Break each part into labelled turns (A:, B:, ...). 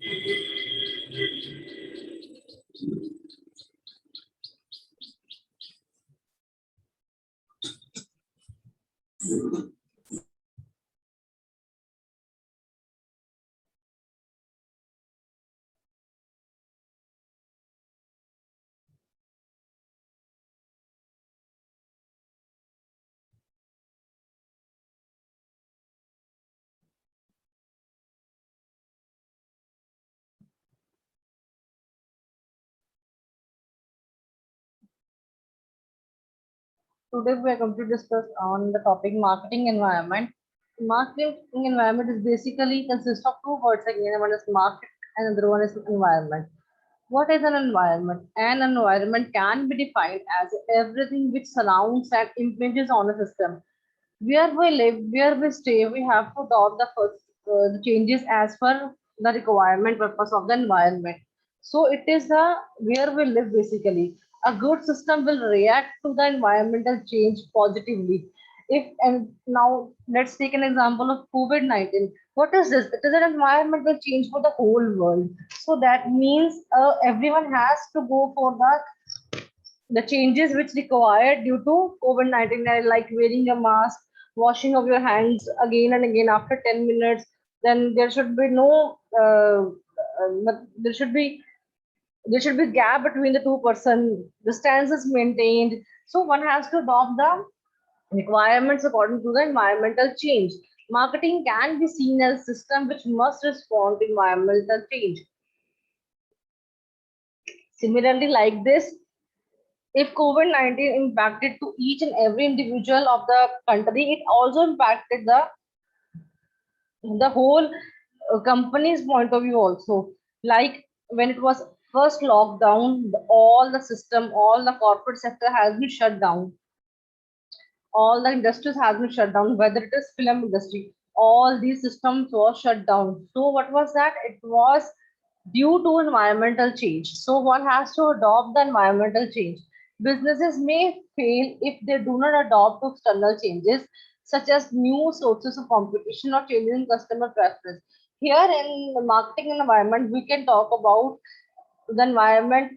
A: Today we are going to discuss on the topic marketing environment. Marketing environment is basically consists of two words again. One is market and another one is environment. What is an environment? An environment can be defined as everything which surrounds and impinges on a system. Where we live, where we stay, we have to adopt the changes as per the requirement purpose of the environment. So it is the where we live basically. A good system will react to the environmental change positively. If and now let's take an example of COVID-19. What is this? It is an environmental change for the whole world. So that means everyone has to go for the changes which required due to COVID-19, like wearing a mask, washing of your hands again and again after 10 minutes. Then there should be no, there should be gap between the two person. Distance is maintained. So one has to adopt the requirements according to the environmental change. Marketing can be seen as a system which must respond to environmental change. Similarly, like this, if COVID-19 impacted to each and every individual of the country, it also impacted the whole company's point of view also. Like when it was first lockdown, all the system, all the corporate sector has been shut down. All the industries has been shut down, whether it is film industry, all these systems were shut down. So what was that? It was due to environmental change. So one has to adopt the environmental change. Businesses may fail if they do not adopt to external changes, such as new sources of competition or changes in customer preference. Here in the marketing environment, we can talk about the environment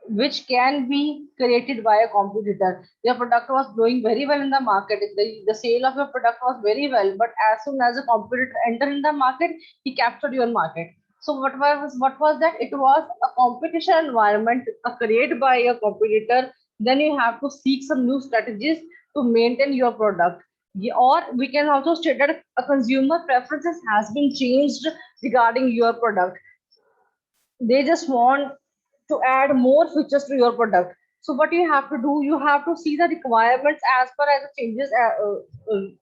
A: which can be created by a competitor. Your product was doing very well in the market. The sale of your product was very well, but as soon as a competitor entered in the market, he captured your market. So what was that? It was a competition environment created by a competitor. Then you have to seek some new strategies to maintain your product. Or we can also state that a consumer preferences has been changed regarding your product. They just want to add more features to your product. So what you have to do, you have to see the requirements as per as the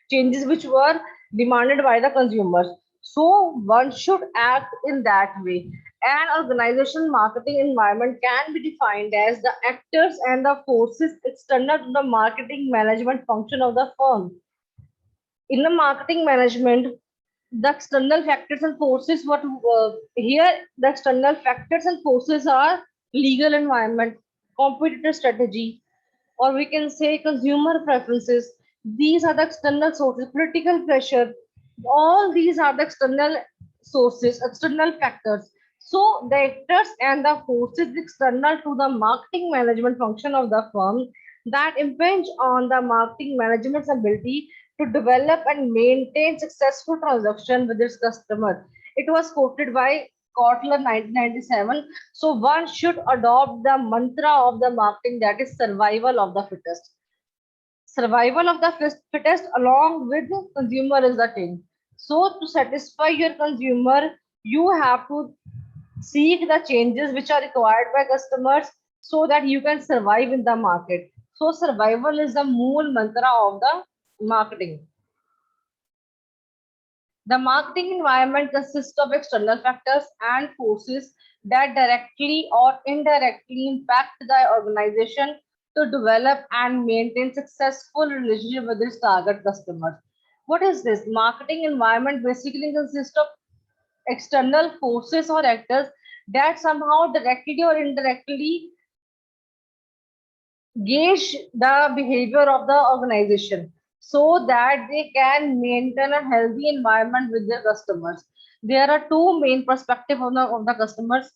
A: changes which were demanded by the consumers. So one should act in that way. An organization marketing environment can be defined as the actors and the forces external to the marketing management function of the firm. In the marketing management, the external factors and forces, what here the external factors and forces are legal environment, competitor strategy, or we can say consumer preferences. These are the external sources. Political pressure, all these are the external sources, external factors. So the actors and the forces external to the marketing management function of the firm that impinge on the marketing management's ability to develop and maintain successful transaction with its customer. It was quoted by Kotler 1997. So one should adopt the mantra of the marketing, that is survival of the fittest. Survival of the fittest along with the consumer is the thing. So to satisfy your consumer, you have to seek the changes which are required by customers so that you can survive in the market. So survival is the mool mantra of the marketing. The marketing environment consists of external factors and forces that directly or indirectly impact the organization to develop and maintain successful relationship with its target customers. What is this? Marketing environment basically consists of external forces or actors that somehow directly or indirectly gauge the behavior of the organization. so that they can maintain a healthy environment with their customers. There are two main perspectives of the customers.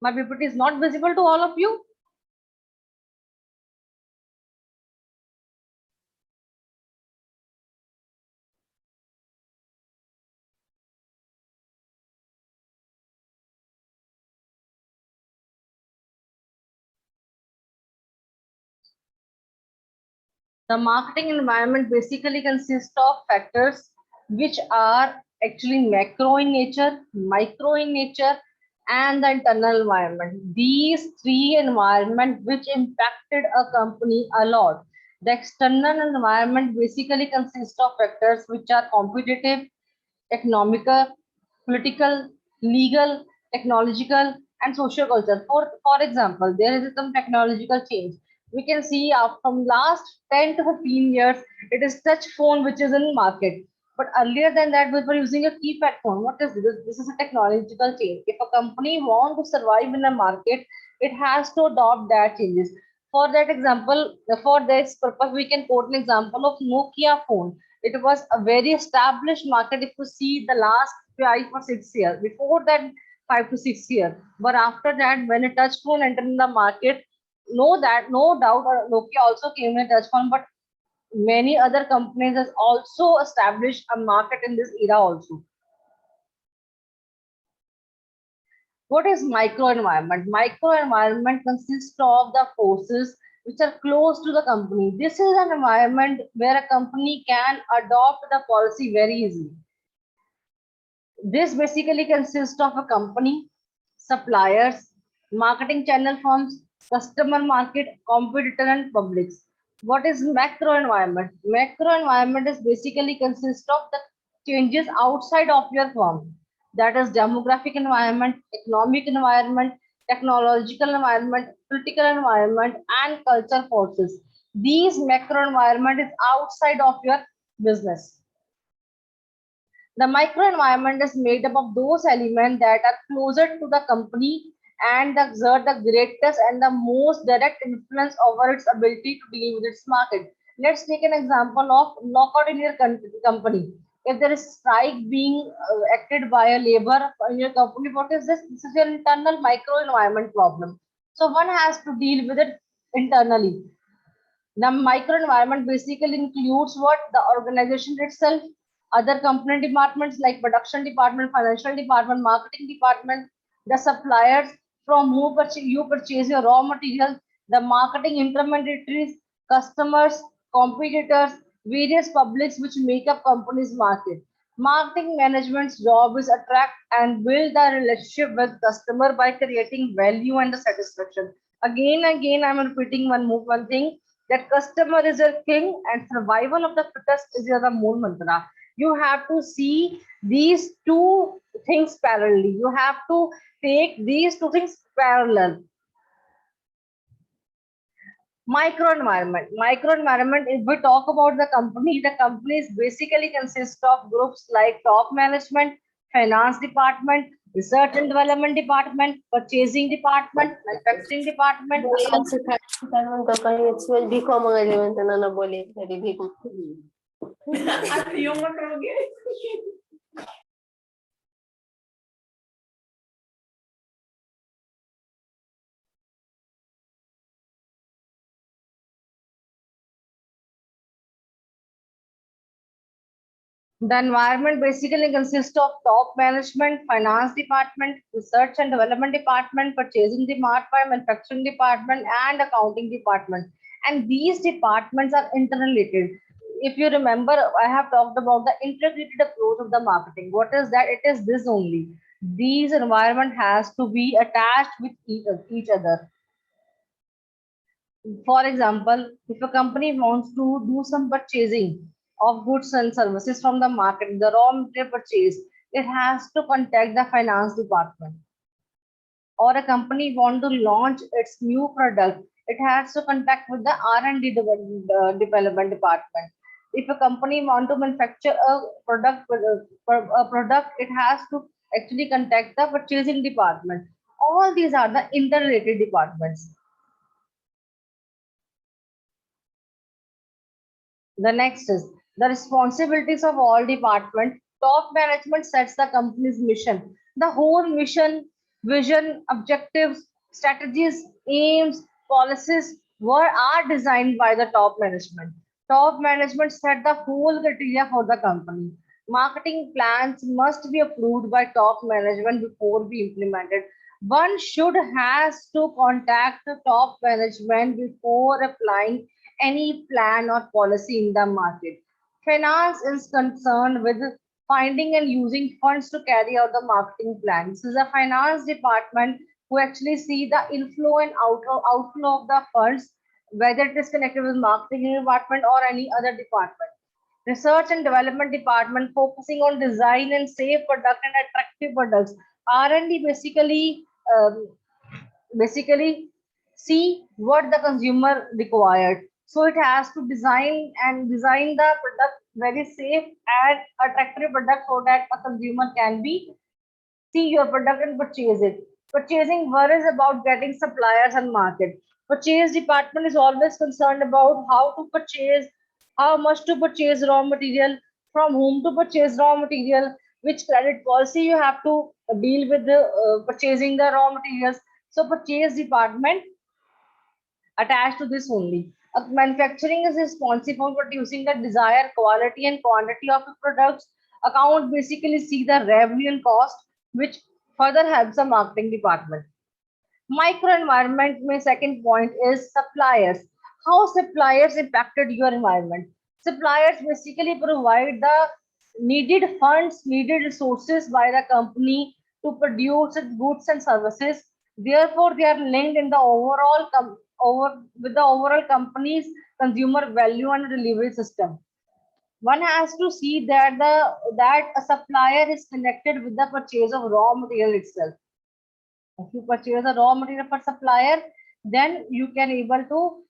A: My PPT is not visible to all of you. The marketing environment basically consists of factors which are actually macro in nature, micro in nature, and the internal environment. These three environments which impacted a company a lot. The external environment basically consists of factors which are competitive, economical, political, legal, technological, and social culture. For example, there is some technological change. We can see from last 10 to 15 years, it is touch phone which is in market. But earlier than that, we were using a keypad phone. What is this? This is a technological change. If a company wants to survive in the market, it has to adopt that changes. For that example, for this purpose, we can quote an example of Nokia phone. It was a very established market if you see the last 5 or 6 years. Before that, 5 to 6 years. But after that, when a touch phone entered in the market, no doubt, Nokia also came in a touch phone, but many other companies has also established a market in this era also. What is microenvironment? Microenvironment consists of the forces which are close to the company. This is an environment where a company can adopt the policy very easily. This basically consists of a company, suppliers, marketing channel firms, customer market, competitor, and publics. What is macro environment? Macro environment is basically consists of the changes outside of your firm. That is demographic environment, economic environment, technological environment, political environment, and cultural forces. These macro environment is outside of your business. The microenvironment is made up of those elements that are closer to the company and exert the greatest and the most direct influence over its ability to deal with its market. Let's take an example of lockout in your company. If there is strike being acted by a labor in your company, what is this? This is your internal microenvironment problem. So one has to deal with it internally. The microenvironment basically includes what the organization itself, other component departments like production department, financial department, marketing department, the suppliers from whom you purchase your raw materials, the marketing intermediaries, customers, competitors, various publics which make up company's market. Marketing management's job is attract and build the relationship with customer by creating value and the satisfaction. Again, I'm repeating one thing that customer is your king and survival of the fittest is your moon mantra. You have to see these two things parallelly. You have to take these two things parallel. Microenvironment, if we talk about the companies basically consist of groups like top management, finance department, research and development department, purchasing department, manufacturing department,
B: Bulian sa tanong ko kay Itzel, di ko mga elemento na nabuli. Jadi di ko. Ano yung matawag
A: The environment basically consists of top management, finance department, research and development department, purchasing department, manufacturing department, and accounting department. And these departments are interrelated. If you remember, I have talked about the integrated approach of the marketing. What is that? It is this only. These environment has to be attached with each other. For example, if a company wants to do some purchasing of goods and services from the market, the raw material purchase, it has to contact the finance department. Or a company want to launch its new product, it has to contact with the R&D development department. If a company want to manufacture a product, it has to actually contact the purchasing department. All these are the interrelated departments. The next is the responsibilities of all departments. Top management sets the company's mission. The whole mission, vision, objectives, strategies, aims, policies are designed by the top management. Top management set the whole criteria for the company. Marketing plans must be approved by top management before be implemented. One should has to contact the top management before applying any plan or policy in the market. Finance is concerned with finding and using funds to carry out the marketing plan. This is the finance department who actually see the inflow and outflow of the funds, whether it is connected with marketing department or any other department. Research and development department focusing on design and safe product and attractive products. R&D basically see what the consumer required. So it has to design the product very safe and attractive product so that a consumer can be see your product and purchase it. Purchasing worries about getting suppliers and market. Purchase department is always concerned about how to purchase, how much to purchase raw material, from whom to purchase raw material, which credit policy you have to deal with the purchasing the raw materials. So purchase department attached to this only. Manufacturing is responsible for producing the desired quality and quantity of the products. Account basically see the revenue and cost, which further helps the marketing department. Microenvironment, my second point is suppliers. How suppliers impacted your environment? Suppliers basically provide the needed funds, needed resources by the company to produce goods and services. Therefore, they are linked in the over with the overall company's consumer value and delivery system. One has to see that that a supplier is connected with the purchase of raw material itself. If you purchase a raw material for supplier, then you can able to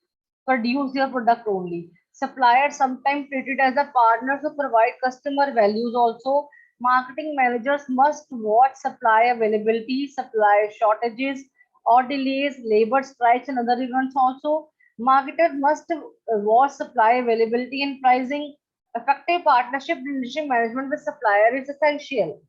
A: produce your product only. Suppliers sometimes treated as a partner to provide customer values also. Marketing managers must watch supply availability, supply shortages or delays, labor strikes and other events also. Marketer must watch supply availability and pricing. Effective partnership relationship management with supplier is essential.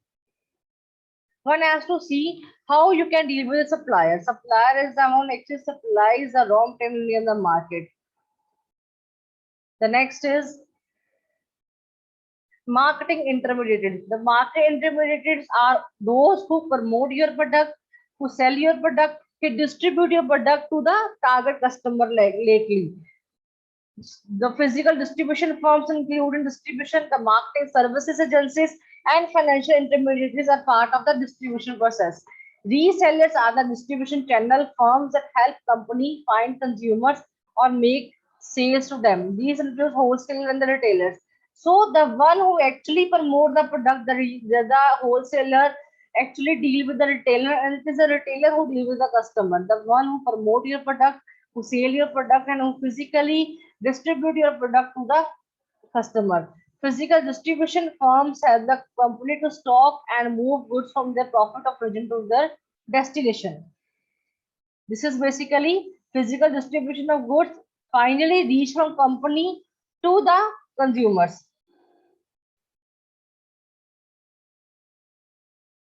A: One has to see how you can deal with a supplier. Supplier is the one actually supplies the raw material in the market. The next is marketing intermediaries. The market intermediaries are those who promote your product, who sell your product, who distribute your product to the target customer lately. The physical distribution firms including distribution, the marketing services agencies, and financial intermediaries are part of the distribution process. Resellers are the distribution channel firms that help company find consumers or make sales to them. These include wholesalers and the retailers. So the one who actually promote the product, the wholesaler actually deal with the retailer, and it is the retailer who deal with the customer. The one who promote your product, who sell your product, and who physically distribute your product to the customer. Physical distribution firms help the company to stock and move goods from their profit of origin to their destination. This is basically physical distribution of goods finally reach from company to the consumers.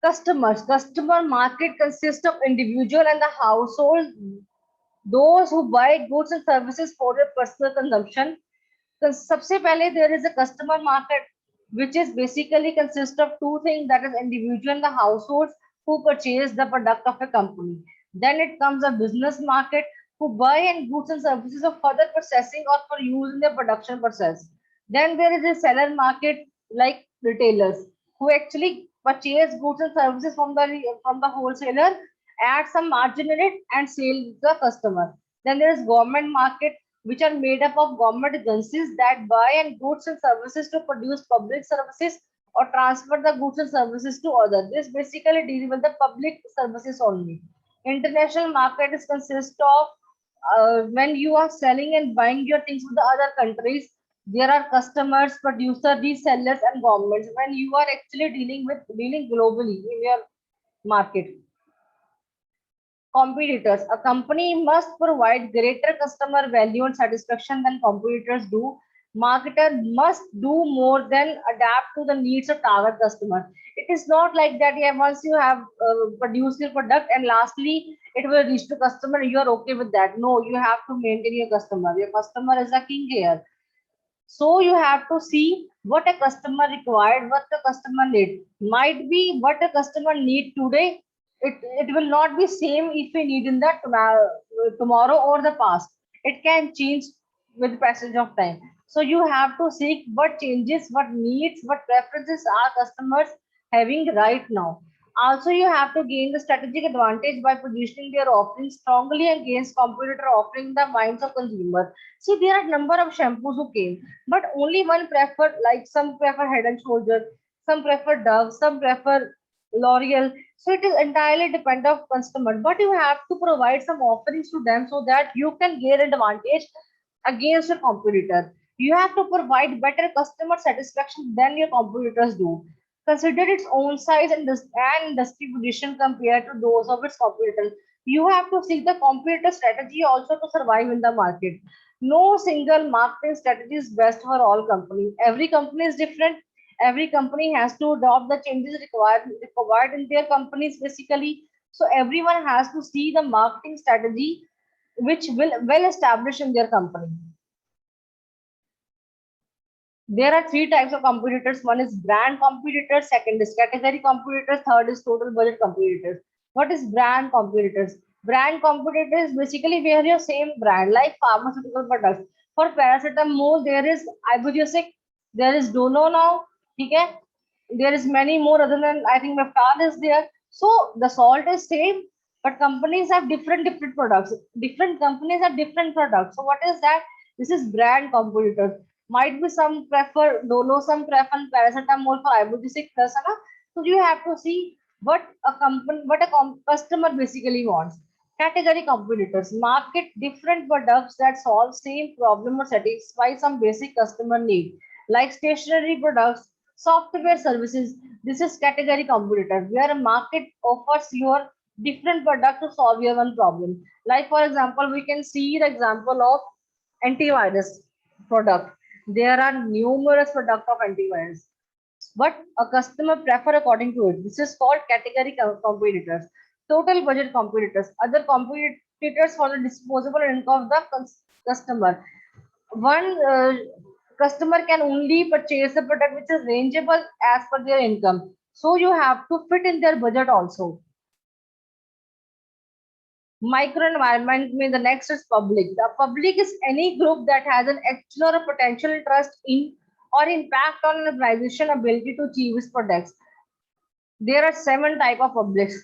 A: Customer market consists of individual and the household, those who buy goods and services for their personal consumption. सबसे पहले there is a customer market which is basically consist of two things, that is individual and the households who purchase the product of a company. Then it comes a business market who buy and goods and services of further processing or for use in the production process. Then there is a seller market like retailers who actually purchase goods and services from the wholesaler, add some margin in it and sell the customer. Then there is government market which are made up of government agencies that buy and goods and services to produce public services or transfer the goods and services to others. This basically deals with the public services only. International market is consist of when you are selling and buying your things with the other countries, there are customers, producer, resellers, and governments. When you are actually dealing globally in your market. Competitors. A company must provide greater customer value and satisfaction than competitors do. Marketer must do more than adapt to the needs of target customer. It is not like that, yeah, once you have produced your product and lastly it will reach to customer, you are okay with that. No, you have to maintain your customer. Your customer is a king here. So you have to see what a customer required, what the customer need. Might be what a customer need today. It will not be same if we need in the tomorrow or the past. It can change with passage of time. So you have to seek what changes, what needs, what preferences are customers having right now. Also, you have to gain the strategic advantage by positioning their offerings strongly against competitor offering the minds of consumers. See, there are number of shampoos who came, but only one prefer, like some prefer Head and Shoulder, some prefer Dove, some prefer L'Oreal. So it is entirely depend of customer, but you have to provide some offerings to them so that you can gain advantage against your competitor. You have to provide better customer satisfaction than your competitors do. Consider its own size and industry position compared to those of its competitors. You have to seek the competitor strategy also to survive in the market. No single marketing strategy is best for all companies. Every company is different. Every company has to adopt the changes required in their companies basically. So everyone has to see the marketing strategy which will well established in their company. There are three types of competitors. One is brand competitors, second is category competitors, third is total budget competitors. What is brand competitors? Brand competitors basically where your same brand like pharmaceutical products. For paracetamol, there is ibuprofen, there is Dolo now. Okay? There is many more other than I think Meftal is there. So the salt is same, but companies have different products. Different companies have different products. So what is that? This is brand competitors. Might be some prefer Dolo, some prefer paracetamol for ibuprofen plus, है ना? So you have to see what a company, what a customer basically wants. Category competitors market different products that solve same problem or satisfy some basic customer need, like stationery products, software services. This is category competitor where a market offers your different product to solve your one problem. Like for example, we can see the example of antivirus product. There are numerous products of antivirus, but a customer prefer according to it. This is called category competitors. Total budget competitors, other competitors for the disposable income of the customer. One customer can only purchase a product which is rangeable as per their income. So you have to fit in their budget also. Microenvironment means the next is public. The public is any group that has an actual or potential interest in or impact on an organization ability to achieve its products. There are seven type of publics.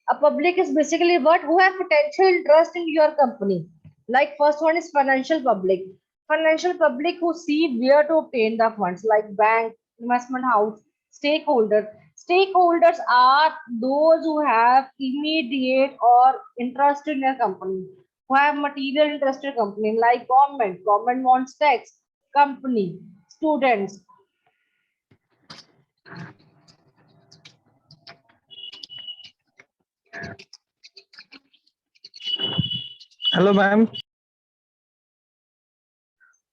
A: A public is basically what who have potential interest in your company. Like first one is financial public. Financial public who see where to obtain the funds, like bank, investment house, stakeholder. Stakeholders are those who have immediate or interest in your company, who have material interest in company, like government. Government wants tax, company, students.
C: Hello, ma'am.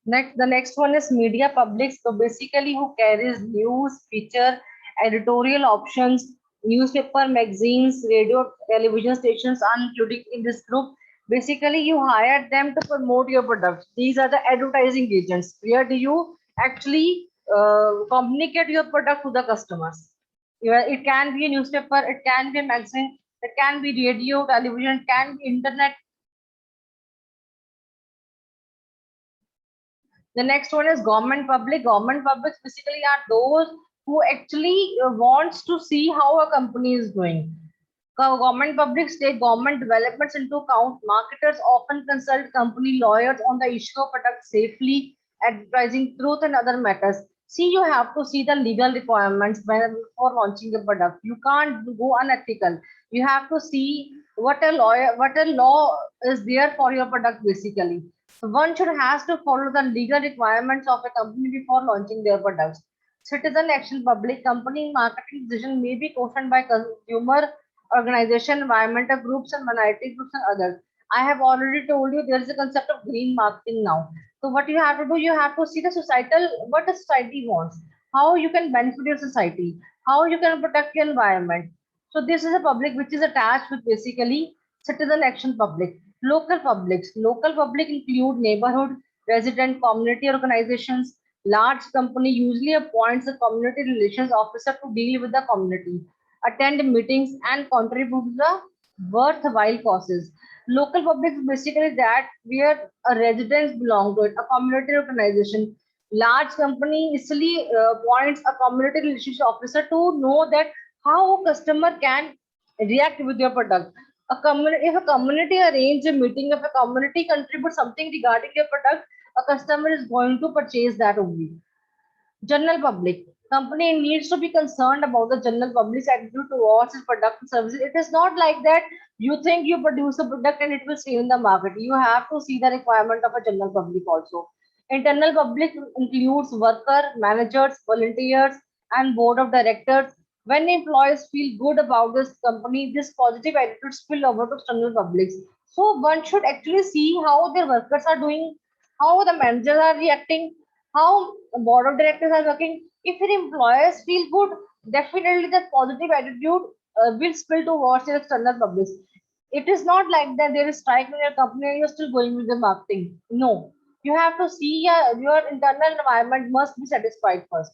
A: The next one is media public. So basically, who carries news, feature, editorial options, newspaper, magazines, radio, television stations are included in this group. Basically, you hire them to promote your product. These are the advertising agents. Where do you actually communicate your product to the customers? It can be a newspaper, it can be a magazine, it can be radio, television, it can be internet. The next one is government public. Government publics basically are those who actually wants to see how a company is doing. Government publics take government developments into account. Marketers often consult company lawyers on the issue of product safely, advertising truth and other matters. See, you have to see the legal requirements before launching a product. You can't go unethical. You have to see what a law is there for your product basically. So one should has to follow the legal requirements of a company before launching their products. Citizen action, public company marketing decision may be questioned by consumer organization, environmental groups, and minority groups and others. I have already told you there is a concept of green marketing now. So what you have to do, you have to see the societal, what the society wants, how you can benefit your society, how you can protect your environment. So this is a public which is attached with basically citizen action public. Local publics. Local public include neighborhood, resident, community organizations. Large company usually appoints a community relations officer to deal with the community, attend meetings and contribute to the worthwhile causes. Local public is basically that where a residents belong to it, a community organization. Large company easily appoints a community relationship officer to know that how a customer can react with your product. A community, if a community arrange a meeting, if a community contributes something regarding your product, a customer is going to purchase that only. General public. Company needs to be concerned about the general public's attitude towards its product and services. It is not like that you think you produce a product and it will stay in the market. You have to see the requirement of a general public also. Internal public includes worker, managers, volunteers, and board of directors. When employees feel good about this company, this positive attitude spill over to external publics. So one should actually see how their workers are doing, how the managers are reacting, how the board of directors are working. If your employers feel good, definitely the positive attitude will spill towards your external public. It is not like that there is strike in your company and you're still going with the marketing. No, you have to see your internal environment must be satisfied first.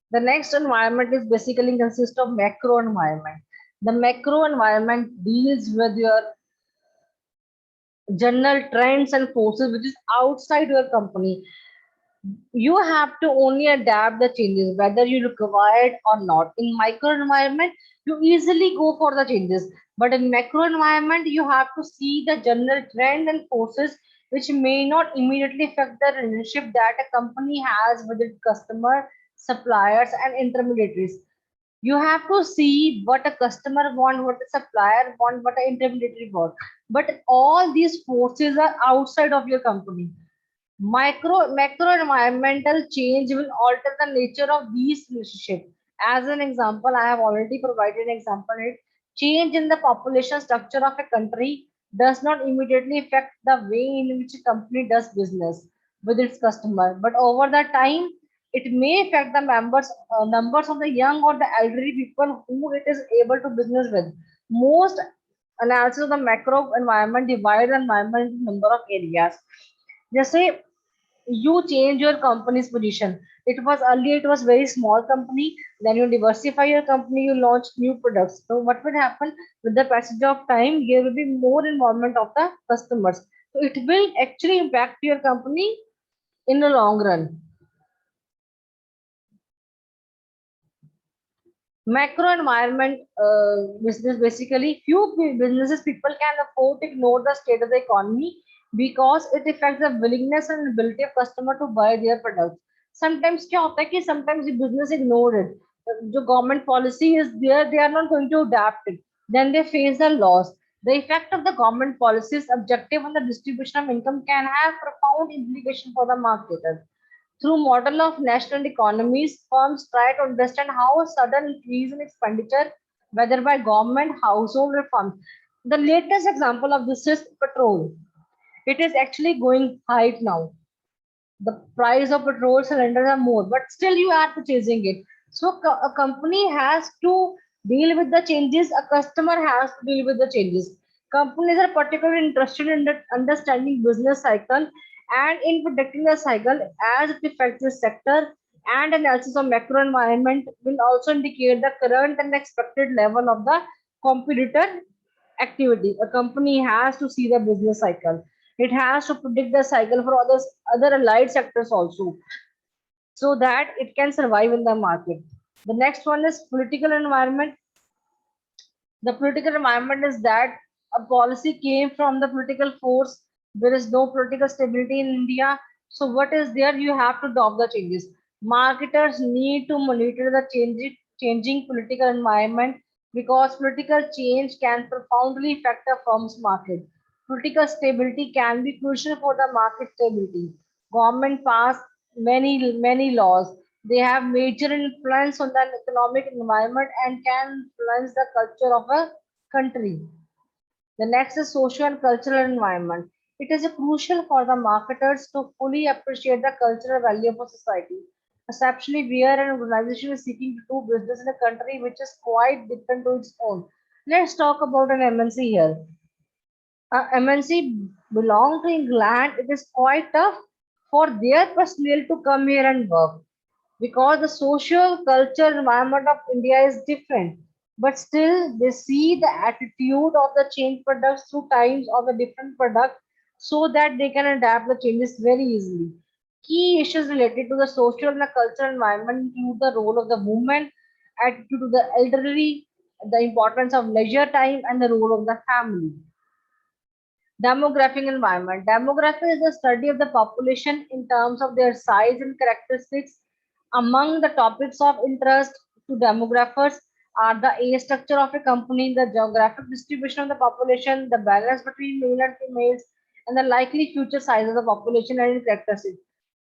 A: The next environment is basically consists of macro environment. The macro environment deals with your general trends and forces which is outside your company. You have to only adapt the changes whether you require it or not. In micro environment you easily go for the changes, but in macro environment you have to see the general trend and forces which may not immediately affect the relationship that a company has with its customer, suppliers and intermediaries. You have to see what a customer want, what a supplier want, what an intermediary want, but all these forces are outside of your company. Macro environmental change will alter the nature of these relationships. As an example, I have already provided an example. It change in the population structure of a country does not immediately affect the way in which a company does business with its customer, but over the time, it may affect the numbers of the young or the elderly people who it is able to business with. Most analysis of the macro environment divide the environment into number of areas. Just say you change your company's position. It was earlier, it was very small company. Then you diversify your company, you launch new products. So what will happen with the passage of time? There will be more involvement of the customers. So it will actually impact your company in the long run. Macro environment business basically few businesses people can afford to ignore the state of the economy because it affects the willingness and ability of customer to buy their products. Sometimes क्या होता है कि sometimes the business ignore it. जो government policy is there, they are not going to adapt it. Then they face the loss. The effect of the government policies objective on the distribution of income can have profound implication for the marketer. Through model of national economies, firms try to understand how a sudden increase in expenditure, whether by government, household, or firms. The latest example of this is petrol. It is actually going high now. The price of petrol cylinders are more, but still you are purchasing it. So a company has to deal with the changes. A customer has to deal with the changes. Companies are particularly interested in understanding business cycle and in predicting the cycle as it affects the sector. And analysis of macro environment will also indicate the current and expected level of the competitor activity. A company has to see the business cycle. It has to predict the cycle for other allied sectors also, so that it can survive in the market. The next one is political environment. The political environment is that a policy came from the political force. There is no political stability in India. So what is there? You have to adopt the changes. Marketers need to monitor the changing political environment because political change can profoundly affect a firm's market. Political stability can be crucial for the market stability. Government pass many laws. They have major influence on the economic environment and can influence the culture of a country. The next is social and cultural environment. It is crucial for the marketers to fully appreciate the cultural value of a society, especially where an organization is seeking to do business in a country which is quite different to its own. Let's talk about an MNC here. MNC belong to England. It is quite tough for their personnel to come here and work because the social culture environment of India is different. But still, they see the attitude of the change products through times of the different product so that they can adapt the changes very easily. Key issues related to the social and the cultural environment include the role of the woman, attitude to the elderly, the importance of leisure time, and the role of the family. Demographic environment. Demography is the study of the population in terms of their size and characteristics. Among the topics of interest to demographers are the age structure of a company, the geographic distribution of the population, the balance between male and females, and the likely future size of the population and its characteristics.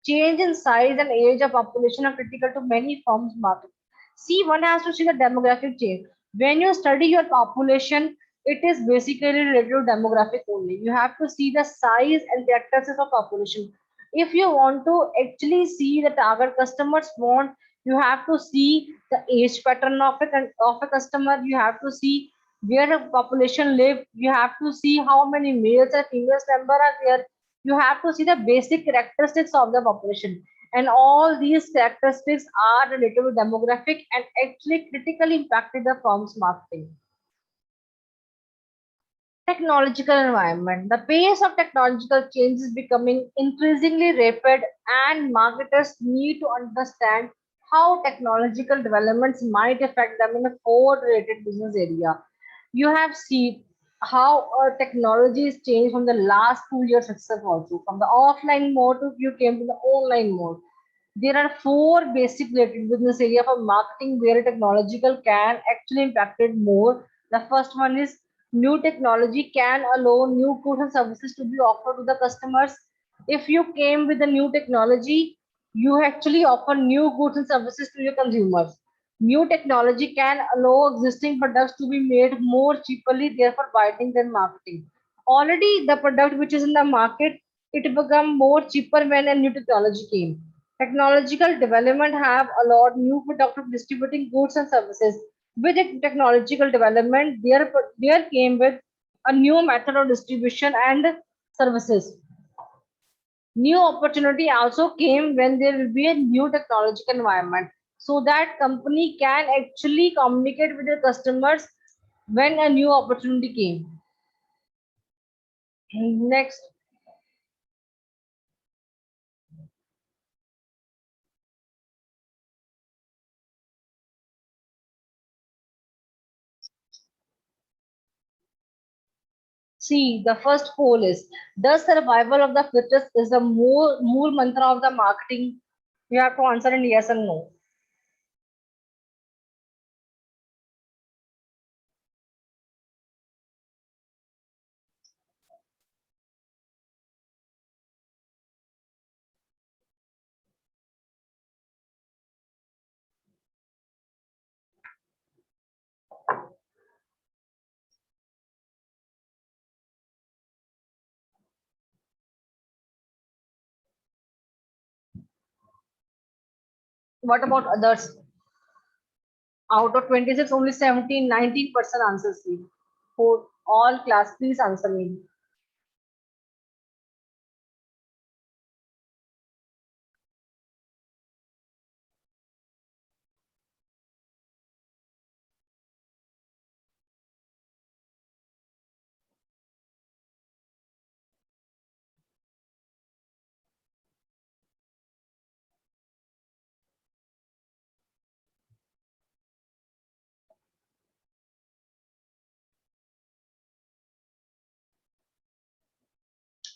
A: Change in size and age of population are critical to many firms' market. See, one has to see the demographic change. When you study your population, it is basically related to demographic only. You have to see the size and characteristics of population. If you want to actually see the target customers want, you have to see the age pattern of a customer. You have to see where the population live. You have to see how many males and females member are there. You have to see the basic characteristics of the population, and all these characteristics are related to demographic and actually critically impacted the firm's marketing. Technological environment. The pace of technological change is becoming increasingly rapid, and marketers need to understand how technological developments might affect them in a code-related business area. You have seen how technology has changed from the last 2 years itself also. From the offline mode to you came to the online mode. There are four basic related business area for marketing where technological can actually impact it more. The first one is new technology can allow new goods and services to be offered to the customers. If you came with a new technology, you actually offer new goods and services to your consumers. New technology can allow existing products to be made more cheaply, therefore widening their marketing. Already the product which is in the market, it become more cheaper when a new technology came. Technological development have allowed new product of distributing goods and services. With the technological development, there came with a new method of distribution and services. New opportunity also came when there will be a new technological environment, so that company can actually communicate with their customers when a new opportunity came. Next, see the first poll is the survival of the fittest is the more mantra of the marketing. You have to answer in yes and no. What about others? Out of 26, only 17, 19% answers C. For all class, please answer me.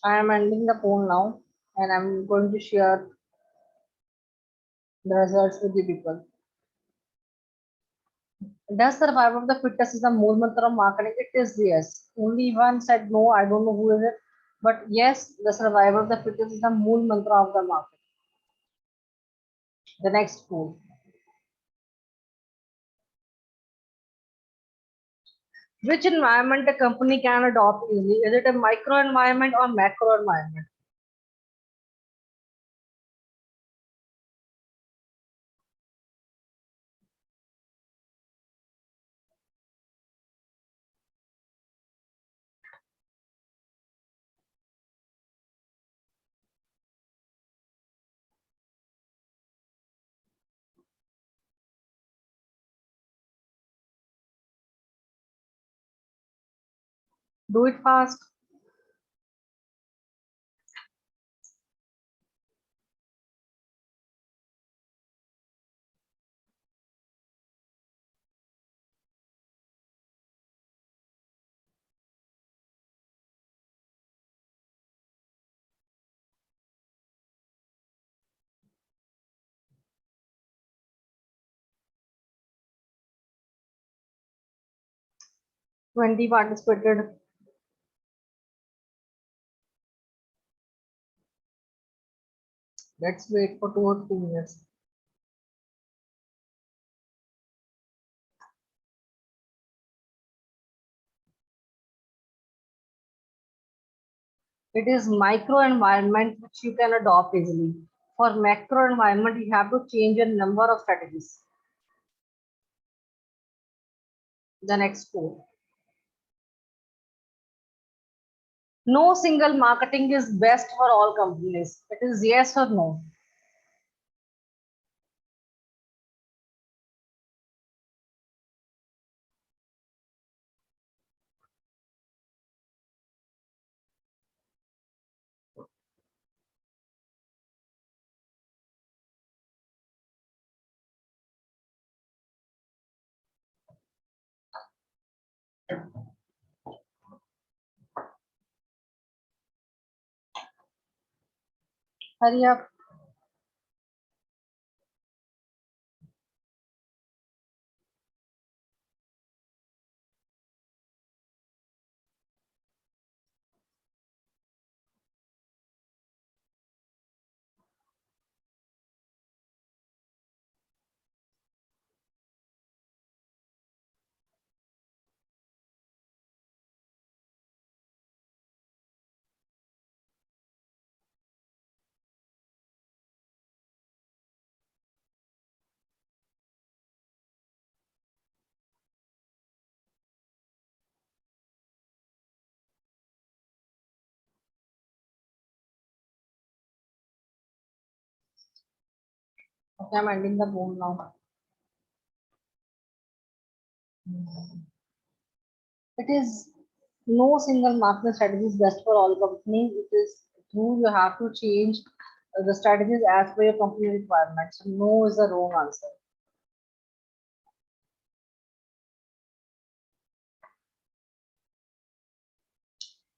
A: I am ending the poll now and I'm going to share the results with the people. Does survival of the fittest is the more mantra of marketing? It is yes. Only one said no. I don't know who is it, but yes, the survival of the fittest is the moon mantra of the market. The next pool. Which environment a company can adopt easily? Is it a micro environment or macro environment? Do it fast. Twenty participated. Let's wait for 2 or 3 minutes. It is micro environment which you can adopt easily. For macro environment, you have to change a number of strategies. The next pool. No single marketing is best for all companies. It is yes or no. Hurry up. Okay, I'm ending the poll now. It is no single marketing strategy is best for all companies. It is true you have to change the strategies as per your company requirements. No is the wrong answer.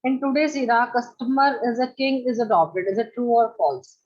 A: In today's era, customer is a king is adopted. Is it true or false? .%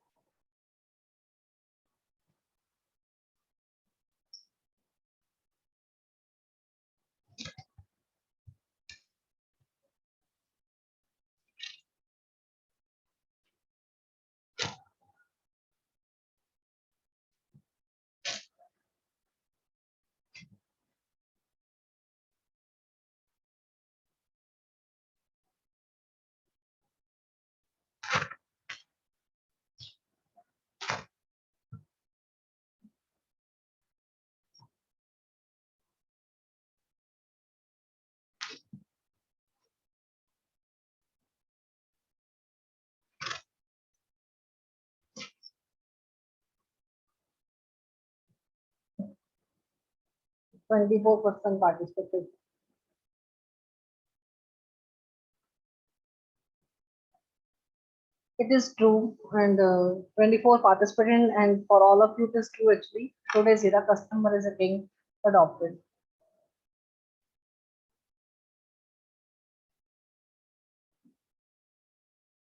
A: 24% participated. It is true, and 24 participated, and for all of you, it is true actually. Today's era, customer is a king adopted.